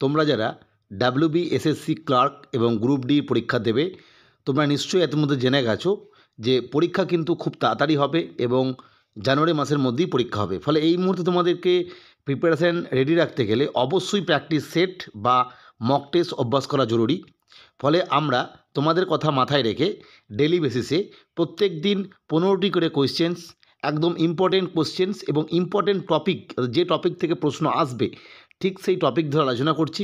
তোমরা যারা WB SSC clerk এবং গ্রুপ ডি পরীক্ষা দেবে তোমরা নিশ্চয়ই এর মধ্যে জেনে গেছো যে পরীক্ষা কিন্তু খুব তাড়াতাড়ি হবে এবং জানুয়ারি মাসের মধ্যেই পরীক্ষা হবে। ফলে এই মুহূর্তে তোমাদেরকে প্রিপারেশান রেডি রাখতে গেলে অবশ্যই প্র্যাকটিস সেট বা মক টেস্ট অভ্যাস করা জরুরি। ফলে আমরা তোমাদের কথা মাথায় রেখে ডেলি বেসিসে প্রত্যেক দিন 15টি করে কোয়েশ্চেন্স, একদম ইম্পর্টেন্ট কোয়েশ্চেন্স এবং ইম্পর্টেন্ট টপিক, যে টপিক থেকে প্রশ্ন আসবে ঠিক সেই টপিক ধরে আলোচনা করছি।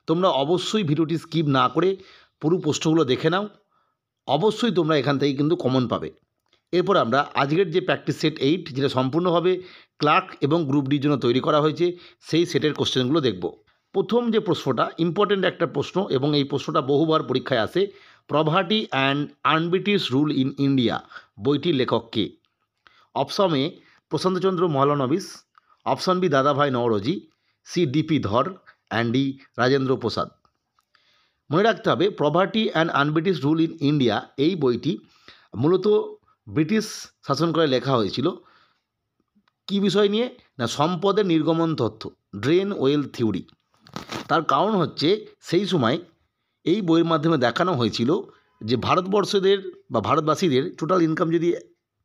তোমরা অবশ্যই ভিডিওটি স্কিপ না করে পুরো প্রশ্নগুলো দেখে নাও। অবশ্যই তোমরা এখান থেকে কিন্তু কমন পাবে। এরপর আমরা আজকের যে প্র্যাকটিস সেট 8 যেটা সম্পূর্ণভাবে ক্লার্ক এবং গ্রুপ ডির জন্য তৈরি করা হয়েছে সেই সেটের কোশ্চেনগুলো দেখব। প্রথম যে প্রশ্নটা ইম্পর্টেন্ট একটা প্রশ্ন এবং এই প্রশ্নটা বহুবার পরীক্ষায় আসে, poverty and un-British rule in India বইটির লেখক কে? Option A Prasanta Chandra Mahalanobis, option B Dadabhai Naoroji, C DP Dhar and D Rajendra Prasad. মনে রাখতে হবে poverty and un-British rule in India এই বইটি মূলত ব্রিটিশ শাসনকালে লেখা হয়েছিল। কী বিষয় নিয়ে? না সম্পদের নির্গমন তথ্য, ড্রেন ওয়েল থিওরি। তার কারণ হচ্ছে সেই সময় এই বইয়ের মাধ্যমে দেখানো হয়েছিল যে ভারতবর্ষদের বা ভারতবাসীদের টোটাল ইনকাম যদি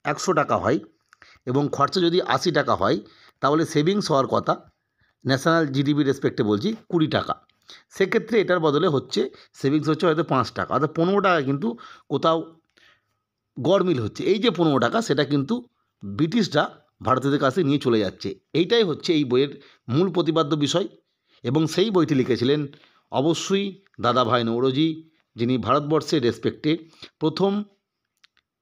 100 টাকা হয় এবং খরচা যদি 80 টাকা হয় তাহলে সেভিংস হওয়ার কথা, ন্যাশনাল জিডিপি রেসপেক্টে বলছি, 20 টাকা। সেক্ষেত্রে এটার বদলে হচ্ছে সেভিংস হচ্ছে হয়তো 5 টাকা, অর্থাৎ 15 টাকা কিন্তু কোথাও গড়মিল হচ্ছে। এই যে 15 টাকা সেটা কিন্তু ব্রিটিশরা ভারতীয়দের কাছে নিয়ে চলে যাচ্ছে। এইটাই হচ্ছে এই বইয়ের মূল প্রতিপাদ্য বিষয় এবং সেই বইটি লিখেছিলেন অবশ্যই দাদাভাই নওরোজি, যিনি ভারতবর্ষের রেসপেক্টে প্রথম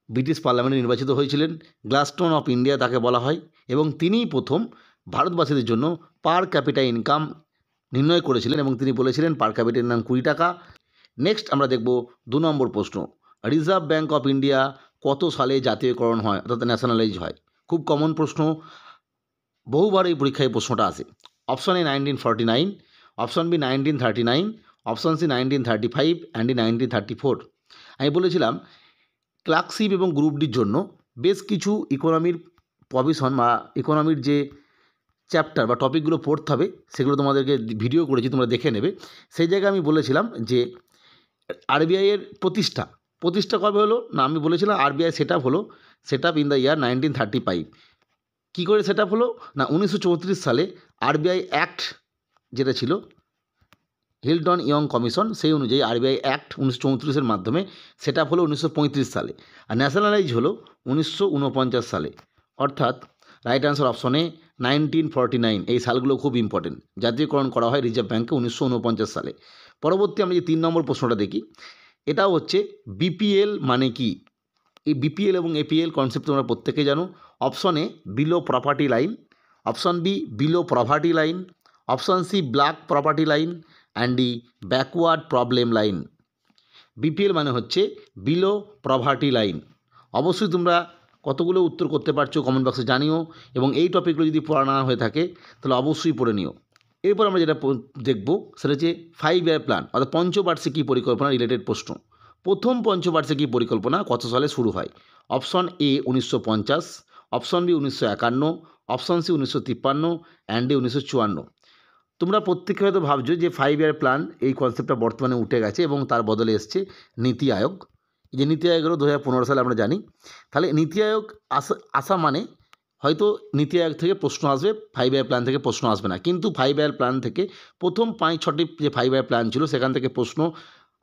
ব্রিটিশ পার্লামেন্টে নির্বাচিত হয়েছিলেন। গ্লাসস্টোন অফ ইন্ডিয়া তাকে বলা হয় এবং তিনিই প্রথম ভারতবাসীদের জন্য পার ক্যাপিটা ইনকাম নির্ণয় করেছিলেন এবং তিনি বলেছিলেন পার ক্যাপিটা ইনকাম 20 টাকা। নেক্সট আমরা দেখব 2 নম্বর প্রশ্ন, রিজার্ভ ব্যাঙ্ক অফ ইন্ডিয়া কত সালে জাতীয়করণ হয় অর্থাৎ ন্যাশনালাইজ হয়? খুব কমন প্রশ্ন, বহুবার এই পরীক্ষায় প্রশ্নটা আসে। Option A 1949, option B 1939, option C 1935 and D 1934। আমি বলেছিলাম ক্লার্কশিপ এবং গ্রুপ ডির জন্য বেশ কিছু ইকোনমির প্রভিশন বা ইকোনমির যে চ্যাপ্টার বা টপিকগুলো পড়তে হবে সেগুলো তোমাদেরকে ভিডিও করেছি, তোমরা দেখে নেবে। সেই জায়গায় আমি বলেছিলাম যে আরবিআইয়ের প্রতিষ্ঠা কবে হলো? না, আমি বলেছিলাম RBI set up in the year 1935। কী করে সেট আপ হলো? না 1934 সালে আরবিআই অ্যাক্ট যেটা ছিল, হিল্টন ইয়ং কমিশন, সেই অনুযায়ী আরবিআই অ্যাক্ট 1934-এর মাধ্যমে সেট আপ হলো 1935 সালে, আর ন্যাশনালাইজ হলো 1949 সালে। অর্থাৎ রাইট অ্যান্সার অপশন এ 1949। এই সালগুলো খুব ইম্পর্টেন্ট। জাতীয়করণ করা হয় রিজার্ভ ব্যাঙ্কে 1949 সালে। পরবর্তী আমরা যে 3 নম্বর প্রশ্নটা দেখি, এটাও হচ্ছে বিপিএল মানে কি? এই বিপিএল এবং এপিএল কনসেপ্ট তোমরা প্রত্যেকে জানো। Option A below property line, option B below property line, option C black property line and D backward problem line. BPL মানে হচ্ছে বিলো প্রপার্টি লাইন। অবশ্যই তোমরা কতগুলো উত্তর করতে পারছো কমেন্ট বক্সে জানিও এবং এই টপিকগুলো যদি পড়া না হয়ে থাকে তাহলে অবশ্যই পড়ে নিও। এরপর আমরা যেটা দেখব সেটা হচ্ছে 5 ইয়ার প্ল্যান অর্থাৎ পঞ্চবার্ষিকী পরিকল্পনা রিলেটেড প্রশ্ন। প্রথম পঞ্চবার্ষিকী পরিকল্পনা কত সালে শুরু হয়? Option A 1950, option B 1951, option C 1953 and D 1954। তোমরা প্রত্যেকে হয়তো ভাবছো যে 5 ইয়ার প্ল্যান এই কনসেপ্টটা বর্তমানে উঠে গেছে এবং তার বদলে এসছে নীতি আয়োগ। এই যে নীতি আয়োগ হলো 2015 সালে আমরা জানি। তাহলে নীতি আয়োগ আসা মানে হয়তো নীতি আয়োগ থেকে প্রশ্ন আসবে, 5 ইয়ার প্ল্যান থেকে প্রশ্ন আসবে না, কিন্তু 5 ইয়ার প্ল্যান থেকে প্রথম 5-6টি যে 5 ইয়ার প্ল্যান ছিল সেখান থেকে প্রশ্ন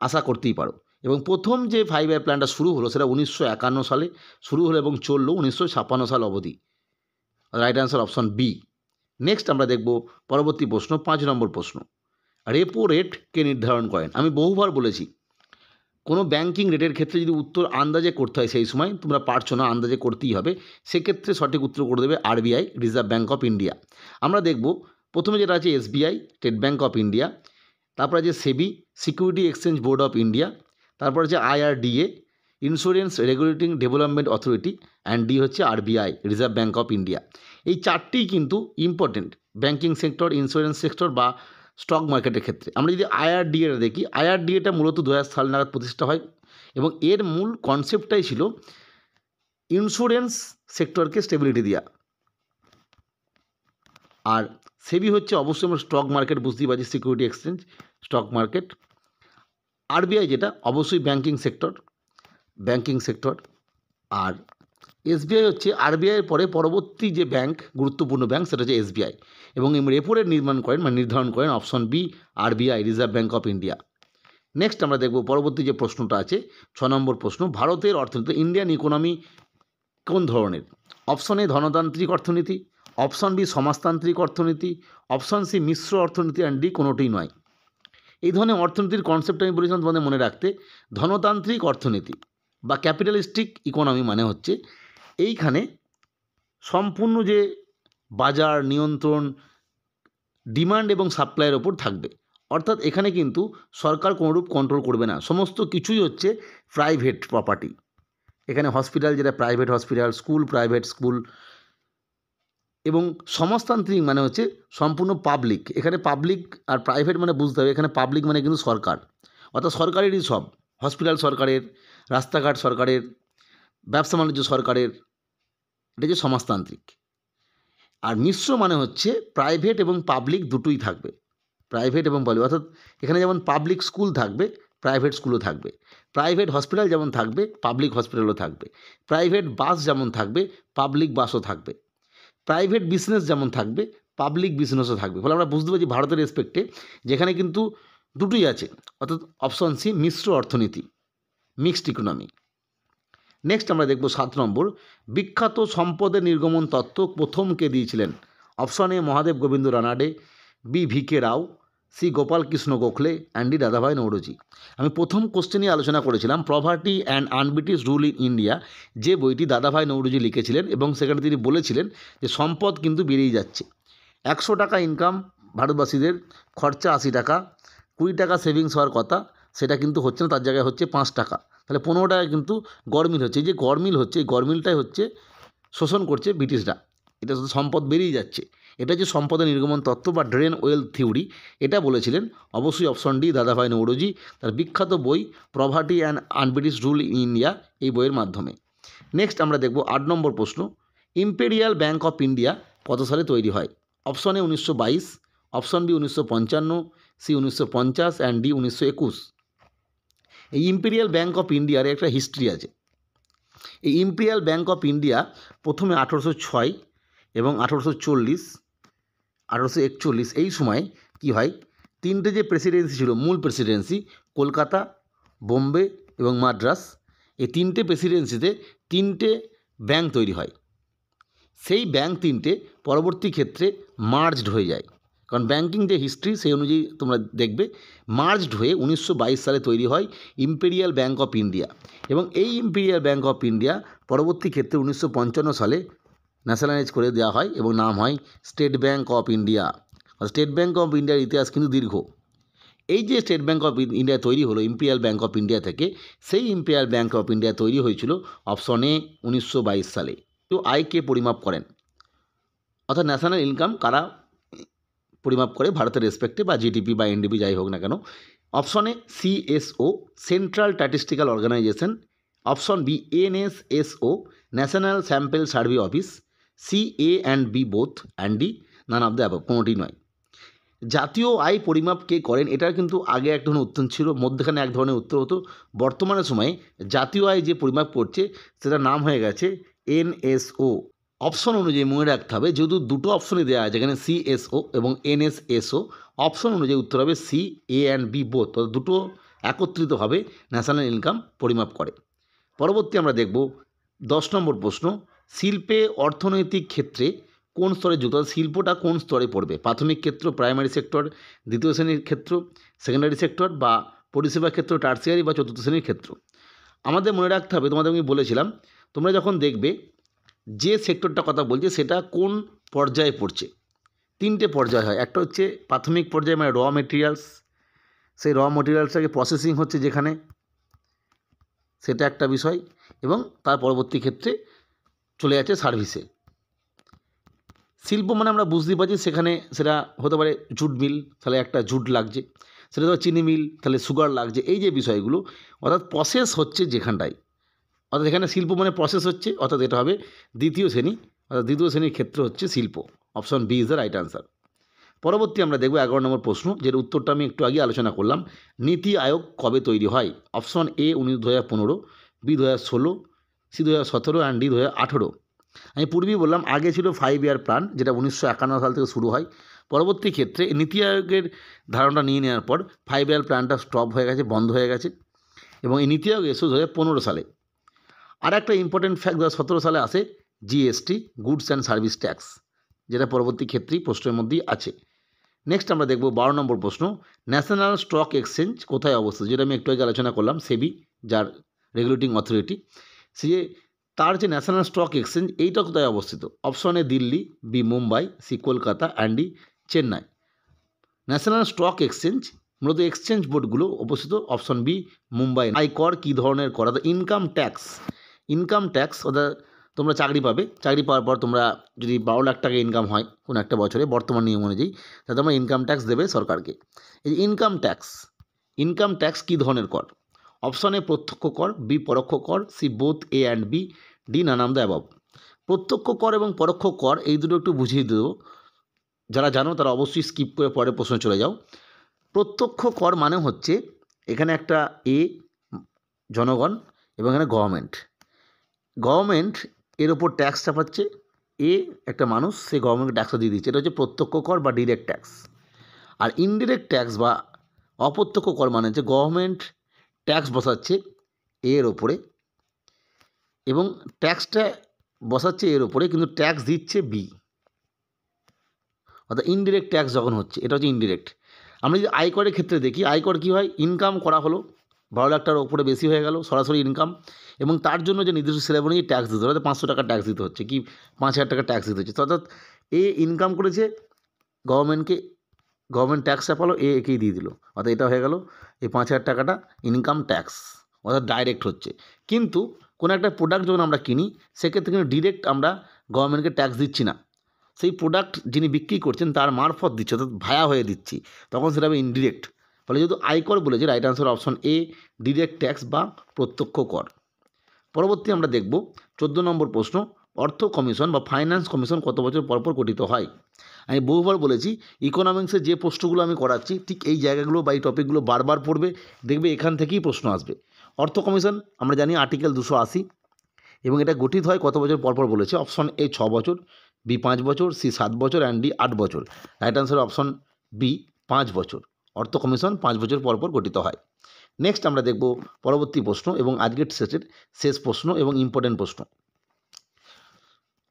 আশা করতেই পারো। এবং প্রথম যে 5 ইয়ার প্ল্যানটা শুরু হলো সেটা 1951 সালে শুরু হলো এবং চললো 1956 সাল অবধি। Right answer option B. Next আমরা দেখব পরবর্তী প্রশ্ন, 5 নম্বর প্রশ্ন, রেপো রেট কে নির্ধারণ করেন? আমি বহুবার বলেছি কোনো ব্যাংকিং রেটের ক্ষেত্রে যদি উত্তর আন্দাজে করতে হয় সেই সময় তোমরা পারছো না, আন্দাজে করতেই হবে, সেক্ষেত্রে সঠিক উত্তর করে দেবে RBI, reserve bank of India. আমরা দেখব প্রথমে যেটা আছে SBI, state bank of India, তারপর আছে SEBI, security exchange board of India, তারপর আছে IRDA, insurance regulating development authority and D হচ্ছে RBI, reserve bank of India. এই চারটিই কিন্তু important banking sector, insurance sector বা স্টক মার্কেটের ক্ষেত্রে। আমরা যদি আইআরডিএটা দেখি, আইআরডিএটা মূলত 2000 সাল নাগাদ প্রতিষ্ঠা হয় এবং এর মূল কনসেপ্টটাই ছিল ইন্স্যুরেন্স সেক্টরকে স্টেবিলিটি দেওয়া। আর সেবি হচ্ছে অবশ্যই আমরা স্টক মার্কেট বুঝতেই পারছি, security exchange, stock market. RBI যেটা অবশ্যই ব্যাংকিং সেক্টর। আর এসবিআই হচ্ছে আরবিআইয়ের পরে পরবর্তী যে ব্যাংক, গুরুত্বপূর্ণ ব্যাংক, সেটা হচ্ছে এসবিআই, এবং এই রেপো রেট নির্ধারণ করেন option B, RBI, reserve bank of India. Next আমরা দেখব পরবর্তী যে প্রশ্নটা আছে, 6 নম্বর প্রশ্ন, ভারতের অর্থনীতি, ইন্ডিয়ান ইকোনমি কোন ধরনের? অপশন এ ধনতান্ত্রিক অর্থনীতি, অপশন বি সমাজতান্ত্রিক অর্থনীতি, অপশন সি মিশ্র অর্থনীতি, অ্যান্ড ডি কোনোটিই নয়। এই ধরনের অর্থনীতির কনসেপ্ট আমি বলেছিলাম তোমাদের মনে রাখতে। ধনতান্ত্রিক অর্থনীতি বা ক্যাপিটালিস্টিক ইকোনমি মানে হচ্ছে এইখানে সম্পূর্ণ যে বাজার নিয়ন্ত্রণ, ডিমান্ড এবং সাপ্লাইয়ের ওপর থাকবে। অর্থাৎ এখানে কিন্তু সরকার কোনোরূপ কন্ট্রোল করবে না, সমস্ত কিছুই হচ্ছে প্রাইভেট প্রপার্টি। এখানে হসপিটাল যেটা private hospital, school private school, এবং সমাজতান্ত্রিক মানে হচ্ছে সম্পূর্ণ পাবলিক। এখানে পাবলিক আর প্রাইভেট মানে বুঝতে হবে, এখানে পাবলিক মানে কিন্তু সরকার, অর্থাৎ সরকারেরই সব, হসপিটাল সরকারের, রাস্তাঘাট সরকারের, ব্যবসা বাণিজ্য সরকারের, এটা হচ্ছে সমাজতান্ত্রিক। আর মিশ্র মানে হচ্ছে প্রাইভেট এবং পাবলিক দুটোই থাকবে, প্রাইভেট এবং পাবলিক, অর্থাৎ এখানে যেমন পাবলিক স্কুল থাকবে, প্রাইভেট স্কুলও থাকবে, প্রাইভেট হসপিটাল যেমন থাকবে, পাবলিক হসপিটালও থাকবে, প্রাইভেট বাস যেমন থাকবে, পাবলিক বাসও থাকবে, প্রাইভেট বিজনেস যেমন থাকবে, পাবলিক বিজনেসও থাকবে। ফলে আমরা বুঝতে পারছি ভারতের রেসপেক্টে যেখানে কিন্তু দুটোই আছে, অর্থাৎ অপশন সি মিশ্র অর্থনীতি, মিক্সড ইকোনমি। নেক্সট আমরা দেখব 7 নম্বর, বিখ্যাত সম্পদের নির্গমন তত্ত্ব প্রথম কে দিয়েছিলেন? Option A Mahadev Govind Ranade, B VK Rao, C Gopal Krishna Gokhale, and D Dadabhai Naoroji. আমি প্রথম কোশ্চেনই আলোচনা করেছিলাম poverty and un-British rule in India, যে বইটি দাদাভাই নৌরোজি লিখেছিলেন, এবং সেখানে তিনি বলেছিলেন যে সম্পদ কিন্তু বেড়েই যাচ্ছে। 100 টাকা ইনকাম ভারতবাসীদের, খরচা 80 টাকা, 20 টাকা সেভিংস হওয়ার কথা, সেটা কিন্তু হচ্ছে না, তার জায়গায় হচ্ছে 5 টাকা। তাহলে 15 টাকায় কিন্তু গড়মিল হচ্ছে। এই যে গড়মিল হচ্ছে, এই গড়মিলটাই হচ্ছে শোষণ করছে ব্রিটিশরা। এটা শুধু সম্পদ বেরিয়ে যাচ্ছে। এটা যে সম্পদের নির্গমন তত্ত্ব বা ড্রেন ওয়েলথ থিওরি, এটা বলেছিলেন অবশ্যই অপশন ডি দাদাভাই নৌরোজি, তার বিখ্যাত বই poverty and un-British rule in India, এই বইয়ের মাধ্যমে। নেক্সট আমরা দেখব 8 নম্বর প্রশ্ন, ইম্পেরিয়াল ব্যাঙ্ক অফ ইন্ডিয়া কত সালে তৈরি হয়? Option A 1922, option B 1955, C 1950, and D 1921। এই ইম্পেরিয়াল ব্যাঙ্ক অফ ইন্ডিয়ার একটা হিস্ট্রি আছে। এই ইম্পেরিয়াল ব্যাঙ্ক অফ ইন্ডিয়া প্রথমে 1806 এবং 1840, 1841 এই সময় কি হয়, তিনটে যে প্রেসিডেন্সি ছিল, মূল প্রেসিডেন্সি, কলকাতা, বোম্বে এবং মাদ্রাস, এই তিনটে প্রেসিডেন্সিতে তিনটে ব্যাঙ্ক তৈরি হয়। সেই ব্যাঙ্ক তিনটে পরবর্তী ক্ষেত্রে মার্জড হয়ে যায়, কারণ ব্যাঙ্কিং যে হিস্ট্রি সেই অনুযায়ী তোমরা দেখবে, মার্জড হয়ে 1922 সালে তৈরি হয় ইম্পেরিয়াল ব্যাঙ্ক অফ ইন্ডিয়া। এবং এই ইম্পেরিয়াল ব্যাঙ্ক অফ ইন্ডিয়া পরবর্তী ক্ষেত্রে 1955 সালে ন্যাশনালাইজ করে দেওয়া হয় এবং নাম হয় state bank of India. State bank of ইন্ডিয়ার ইতিহাস কিন্তু দীর্ঘ। এই যে স্টেট ব্যাঙ্ক অফ ইন্ডিয়া তৈরি হলো ইম্পেরিয়াল ব্যাঙ্ক অফ ইন্ডিয়া থেকে, সেই ইম্পেরিয়াল ব্যাঙ্ক অফ ইন্ডিয়া তৈরি হয়েছিল অপশন এ 1922 সালে। তো আয়কে পরিমাপ করেন, অর্থাৎ ন্যাশনাল ইনকাম কারা পরিমাপ করে ভারতের রেসপেক্টে, বা জিডিপি বা এনডিপি যাই হোক না কেন। Option A CSO, Central Statistical Organisation, option B NSSO, National Sample Survey Office, C A and B both, and D none of the above, কোনোটি নয়। জাতীয় আয় পরিমাপ কে করেন, এটার কিন্তু আগে এক ধরনের উত্তর ছিল, মধ্যখানে এক ধরনের উত্তর হতো। বর্তমানে সময়ে জাতীয় আয় যে পরিমাপ করছে সেটার নাম হয়ে গেছে এনএসও। অপশন অনুযায়ী মনে রাখতে হবে, যেহেতু দুটো অপশনই দেওয়া আছে এখানে, সিএসও এবং এনএসএসও, অপশন অনুযায়ী উত্তর হবে C A and B both, দুটো একত্রিতভাবে ন্যাশনাল ইনকাম পরিমাপ করে। পরবর্তী আমরা দেখব 10 নম্বর প্রশ্ন, শিল্পে অর্থনৈতিক ক্ষেত্রে কোন স্তরে যুক্ত? শিল্পটা কোন স্তরে পড়বে? প্রাথমিক ক্ষেত্র, প্রাইমারি সেক্টর, দ্বিতীয় শ্রেণীর ক্ষেত্র, সেকেন্ডারি সেক্টর, বা পরিষেবা ক্ষেত্র, টার্সিয়ারি বা চতুর্থ শ্রেণীর ক্ষেত্র? আমাদের মনে রাখতে হবে, তোমাদের আমি বলেছিলাম, তোমরা যখন দেখবে যে সেক্টরটা কথা বলছে সেটা কোন পর্যায়ে পড়ছে। তিনটে পর্যায় হয়, একটা হচ্ছে প্রাথমিক পর্যায়ে মানে র মেটেরিয়ালস, সেই র মেটেরিয়ালসটাকে প্রসেসিং হচ্ছে যেখানে, সেটা একটা বিষয়, এবং তার পরবর্তী ক্ষেত্রে চলে যাচ্ছে সার্ভিসে। শিল্প মানে আমরা বুঝতেই পারছি, সেখানে সেটা হতে পারে জুট মিল, তাহলে একটা জুট লাগছে, সেটা তো চিনি মিল, তাহলে সুগার লাগছে, এই যে বিষয়গুলো, অর্থাৎ প্রসেস হচ্ছে যেখানটায়, অর্থাৎ এখানে শিল্প মানে প্রসেস হচ্ছে, অর্থাৎ এটা হবে দ্বিতীয় শ্রেণী, অর্থাৎ দ্বিতীয় শ্রেণীর ক্ষেত্র হচ্ছে শিল্প। Option B is the right answer. পরবর্তী আমরা দেখব 11 নম্বর প্রশ্ন, যের উত্তরটা আমি একটু আগে আলোচনা করলাম। নীতি আয়োগ কবে তৈরি হয়? Option A 2015, B 2016, C 2017 and D 2018। আমি পূর্বেই বললাম আগে ছিল 5 ইয়ার প্ল্যান, যেটা 1951 সাল থেকে শুরু হয়। পরবর্তী ক্ষেত্রে নীতি আয়োগের ধারণা নিয়ে নেওয়ার পর 5 ইয়ার প্ল্যানটা স্টপ হয়ে গেছে, বন্ধ হয়ে গেছে, এবং এই নীতি আয়োগ এসে 2015 সালে। আর একটা ইম্পর্টেন্ট ফ্যাক্ট 2017 সালে আসে GST, goods and service tax, যেটা পরবর্তী ক্ষেত্রেই প্রশ্নের মধ্যেই আছে। নেক্সট আমরা দেখব 12 নম্বর প্রশ্ন, ন্যাশনাল স্টক এক্সচেঞ্জ কোথায় অবস্থিত? যেটা আমি একটু আগে আলোচনা করলাম, সেবি, যার রেগুলেটিং অথরিটি, সে তার যে ন্যাশনাল স্টক এক্সচেঞ্জ এইটা কোথায় অবস্থিত? Option A Delhi, B Mumbai, C Kolkata and D Chennai. National Stock Exchange মূলত এক্সচেঞ্জ বোর্ডগুলো অবস্থিত অপশন বি মুম্বাই। আয়কর কী ধরনের কর? অর্থাৎ ইনকাম ট্যাক্স। ইনকাম ট্যাক্স অর্থাৎ তোমরা চাকরি পাবে, চাকরি পাওয়ার পর তোমরা যদি 12 লাখ টাকা ইনকাম হয় কোনো একটা বছরে বর্তমান নিয়ম অনুযায়ী, তাহলে তোমরা ইনকাম ট্যাক্স দেবে সরকারকে। এই ইনকাম ট্যাক্স কী ধরনের কর? অপশন এ প্রত্যক্ষ কর, বি পরোক্ষ কর, C both A and B, D none of the above. প্রত্যক্ষ কর এবং পরোক্ষ কর এই দুটো একটু বুঝিয়ে দেবো, যারা জানো তারা অবশ্যই স্কিপ করে পরের প্রশ্ন চলে যাও। প্রত্যক্ষ কর মানে হচ্ছে এখানে একটা এ জনগণ এবং এখানে গভর্নমেন্ট এর ওপর ট্যাক্স চাপাচ্ছে, এ একটা মানুষ, সে গভর্নমেন্টকে ট্যাক্সটা দিয়ে দিচ্ছে, এটা হচ্ছে প্রত্যক্ষ কর বা ডিরেক্ট ট্যাক্স। আর ইনডিরেক্ট ট্যাক্স বা অপ্রত্যক্ষ কর মানে হচ্ছে গভর্নমেন্ট ট্যাক্স বসাচ্ছে এর ওপরে এবং ট্যাক্সটা বসাচ্ছে এর ওপরে, কিন্তু ট্যাক্স দিচ্ছে বি, অর্থাৎ ইনডিরেক্ট ট্যাক্স যখন হচ্ছে এটা হচ্ছে ইনডিরেক্ট। আমরা যদি আয়করের ক্ষেত্রে দেখি, আয়কর কী হয়? ইনকাম করা হলো 12 লাখ টাকার ওপরে বেশি হয়ে গেল সরাসরি ইনকাম, এবং তার জন্য যে নির্দিষ্ট স্ল্যাব অনুযায়ী ট্যাক্স দিতে হবে, 500 টাকা ট্যাক্স দিতে হচ্ছে কি 5000 টাকা ট্যাক্স দিতে হচ্ছে। অর্থাৎ এ ইনকাম করেছে, গভর্নমেন্ট ট্যাক্স চাপালো, একেই দিয়ে দিল, অর্থাৎ এটা হয়ে গেল এই 5000 টাকাটা ইনকাম ট্যাক্স, অর্থাৎ ডাইরেক্ট হচ্ছে। কিন্তু কোনো একটা প্রোডাক্ট যখন আমরা কিনি সেক্ষেত্রে কিন্তু ডিরেক্ট আমরা গভর্নমেন্টকে ট্যাক্স দিচ্ছি না, সেই প্রোডাক্ট যিনি বিক্রি করছেন তার মারফত দিচ্ছে, অর্থাৎ ভায়া হয়ে দিচ্ছি, তখন সেটা হবে ইনডিরেক্ট। ফলে যেহেতু আয়কর বলেছে, right answer option a direct tax বা প্রত্যক্ষ কর। পরবর্তী আমরা দেখব 14 নম্বর প্রশ্ন, অর্থ কমিশন বা ফাইন্যান্স কমিশন কত বছর পরপর গঠিত হয়? আমি বহুবার বলেছি ইকোনমিক্সের যে প্রশ্নগুলো আমি করাচ্ছি ঠিক এই জায়গাগুলো বা এই টপিকগুলো বারবার পড়বে, দেখবে এখান থেকেই প্রশ্ন আসবে। অর্থ কমিশন আমরা জানি আর্টিকেল 280, এবং এটা গঠিত হয় কত বছর পরপর বলেছে? অপশন এ 6 বছর, বি 5 বছর, সি 7 বছর অ্যান্ড ডি 8 বছর। রাইট আনসার অপশন বি 5 বছর। অর্থ কমিশন 5 বছর পরপর গঠিত হয়। নেক্সট আমরা দেখব পরবর্তী প্রশ্ন এবং আজকের সেটের শেষ প্রশ্ন এবং ইম্পর্টেন্ট প্রশ্ন।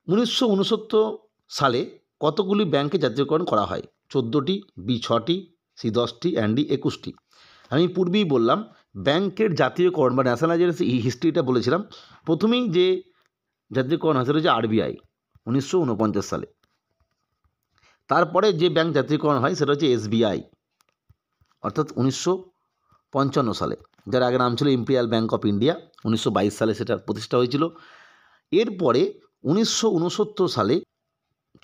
1969 সালে কতগুলি ব্যাংকে জাতীয়করণ করা হয়? 14টি, বি 6টি, সি 10টি অ্যান্ড ডি 21টি। আমি পূর্বেই বললাম ব্যাংকের জাতীয়করণ বা ন্যাশনালাইজেশন হিস্ট্রিটা বলেছিলাম। প্রথমেই যে জাতীয়করণ হয় সেটা হচ্ছে আরবিআই 1949 সালে। তারপরে যে ব্যাংক জাতীয়করণ হয় সেটা হচ্ছে এসবিআই, অর্থাৎ 1955 সালে, যার আগে নাম ছিল ইম্পেরিয়াল ব্যাংক অফ ইন্ডিয়া। 1922 সালে সেটা প্রতিষ্ঠা হয়েছিল। এরপরে 1969 সালে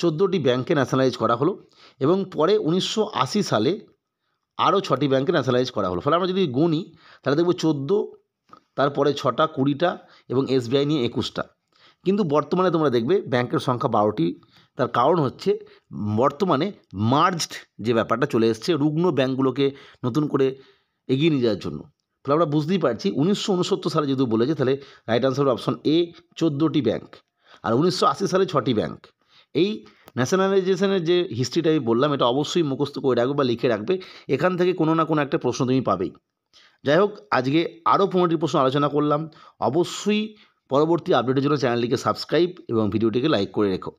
14টি ব্যাংকে ন্যাশনালাইজ করা হলো, এবং পরে 1980 সালে আরও 6টি ব্যাংকে ন্যাশনালাইজ করা হলো। ফলে আমরা যদি গুনি তাহলে দেখব 14, তারপরে 6টা, 20টা এবং এসবিআই নিয়ে 21টা। কিন্তু বর্তমানে তোমরা দেখবে ব্যাংকের সংখ্যা 12টি। তার কারণ হচ্ছে বর্তমানে মার্জড যে ব্যাপারটা চলে এসছে রুগ্ন ব্যাংকগুলোকে নতুন করে এগিয়ে নিয়ে যাওয়ার জন্য। ফলে আমরা বুঝতেই পারছি 1969 সালে যেহেতু বলেছে, তাহলে রাইট আনসার অপশন এ 14টি ব্যাংক, আর 1980 সালে 6টি ব্যাংক। এই ন্যাশনালাইজেশনের যে হিস্ট্রিটা আমি বললাম এটা অবশ্যই মুখস্থ করে রাখবে বা লিখে রাখবে, এখান থেকে কোনো না কোনো একটা প্রশ্ন তুমি পাবেই। যাই হোক, আজকে আরও 15টি প্রশ্ন আলোচনা করলাম। অবশ্যই পরবর্তী আপডেটের জন্য চ্যানেলটিকে সাবস্ক্রাইব এবং ভিডিওটিকে লাইক করে রেখো।